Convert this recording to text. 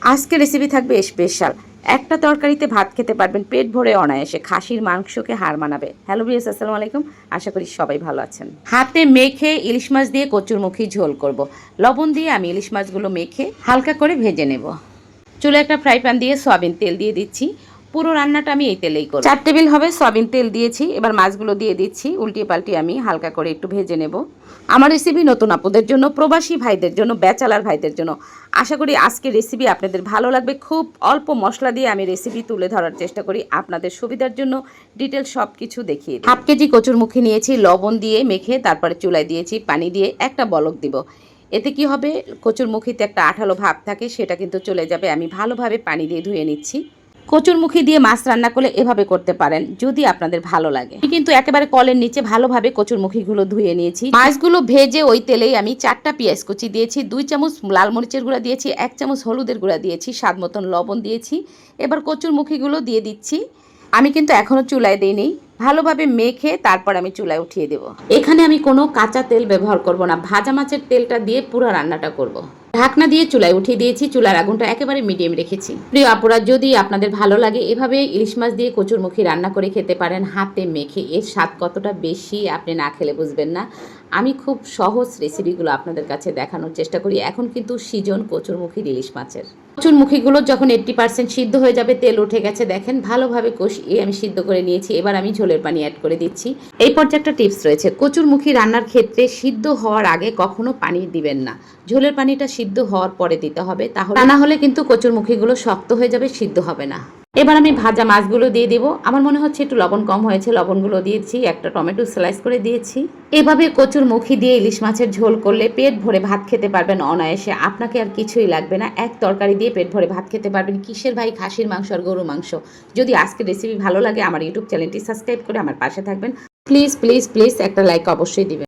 আজকের রেসিপি থাকবে স্পেশাল। একটা তরকারিতে ভাত খেতে পারবেন পেট ভরে অনায়াসে, খাসির মাংসকে হার মানাবে। হ্যালো ভিউয়ার্স, আসসালামু আলাইকুম। আশা করি সবাই ভালো আছেন। হাতে মেখে ইলিশ মাছ দিয়ে কচুরমুখী ঝোল করব। লবণ দিয়ে আমি ইলিশ মাছগুলো মেখে হালকা করে ভেজে নেব। চুলে একটা ফ্রাই প্যান দিয়ে সয়াবিন তেল দিয়ে দিচ্ছি। পুরো রান্নাটা আমি এই তেলেই করব। 4 টেবিল হবে সয়াবিন তেল দিয়েছি। এবার মাছগুলো দিয়ে দিচ্ছি। উল্টিয়ে পাল্টিয়ে আমি হালকা করে একটু ভেজে নেব। আমার রেসিপি নতুন আপুদের জন্য, প্রবাসী ভাইদের জন্য, ব্যাচেলার ভাইদের জন্য। আশা করি আজকের রেসিপি আপনাদের ভালো লাগবে। খুব অল্প মশলা দিয়ে আমি রেসিপি তুলে ধরার চেষ্টা করি আপনাদের সুবিধার জন্য। ডিটেলস সব কিছু দেখিয়ে দিই। 1/2 কেজি কচুরমুখী নিয়েছি, লবণ দিয়ে মেখে তারপরে চুলায় দিয়েছি, পানি দিয়ে একটা বলক দিব। এতে কি হবে, কচুরমুখীতে একটা আঠালো ভাব থাকে, সেটা কিন্তু চলে যাবে। আমি ভালোভাবে পানি দিয়ে ধুয়ে নিচ্ছি। কচুরমুখী দিয়ে মাছ রান্না করলে এভাবে করতে পারেন যদি আপনাদের ভালো লাগে। আমি কিন্তু একেবারে কলের নিচে ভালোভাবে কচুরমুখীগুলো ধুয়ে নিয়েছি। মাছগুলো ভেজে ওই তেলেই আমি 4টা পেঁয়াজ কুচি দিয়েছি, 2 চামচ লাল মরিচের গুঁড়া দিয়েছি, 1 চামচ হলুদের গুঁড়া দিয়েছি, স্বাদ মতন লবণ দিয়েছি। এবার কচুরমুখীগুলো দিয়ে দিচ্ছি। আমি কিন্তু এখনও চুলায় দিইনি, ভালোভাবে মেখে তারপর আমি চুলায় উঠিয়ে দেব। এখানে আমি কোনো কাঁচা তেল ব্যবহার করব না, ভাজা মাছের তেলটা দিয়ে পুরো রান্নাটা করব। ঢাকনা দিয়ে চুলায় উঠিয়ে দিয়েছি, চুলার আগুনটা একেবারে মিডিয়াম রেখেছি। প্রিয় আপুরা, যদি আপনাদের ভালো লাগে এভাবে ইলিশ মাছ দিয়ে কচুরমুখী রান্না করে খেতে পারেন হাতে মেখে। এর স্বাদ কতটা বেশি আপনি না খেলে বুঝবেন না। আমি খুব সহজ রেসিপিগুলো আপনাদের কাছে দেখানোর চেষ্টা করি। এখন কিন্তু সিজন কচুরমুখীর ইলিশ মাছের। কচুরমুখীগুলো যখন 80% সিদ্ধ হয়ে যাবে, তেল উঠে গেছে, দেখেন ভালোভাবে কষিয়ে আমি সিদ্ধ করে নিয়েছি। এবার আমি ঝোলের পানি অ্যাড করে দিচ্ছি। এই পর্যায়ে একটা টিপস রয়েছে, কচুরমুখী রান্নার ক্ষেত্রে সিদ্ধ হওয়ার আগে কখনো পানি দিবেন না। ঝোলের পানিটা সিদ্ধ হওয়ার পরে দিতে হবে, তাহলে না হলে কিন্তু কচুরমুখীগুলো শক্ত হয়ে যাবে, সিদ্ধ হবে না। এবার আমি ভাজা মাছগুলো দিয়ে দেবো। আমার মনে হচ্ছে একটু লবণ কম হয়েছে, লবণগুলো দিয়েছি। একটা টমেটো স্লাইস করে দিয়েছি। এভাবে কচুরমুখী দিয়ে ইলিশ মাছের ঝোল করলে পেট ভরে ভাত খেতে পারবেন অনায়াসে। আপনাকে আর কিছুই লাগবে না, এক তরকারি দিয়ে পেট ভরে ভাত খেতে পারবেন। কিসের ভাই, খাসির মাংস আর গরু মাংস। যদি আজকের রেসিপি ভালো লাগে আমার ইউটিউব চ্যানেলটি সাবস্ক্রাইব করে আমার পাশে থাকবেন। প্লিজ প্লিজ প্লিজ একটা লাইক অবশ্যই দিবেন।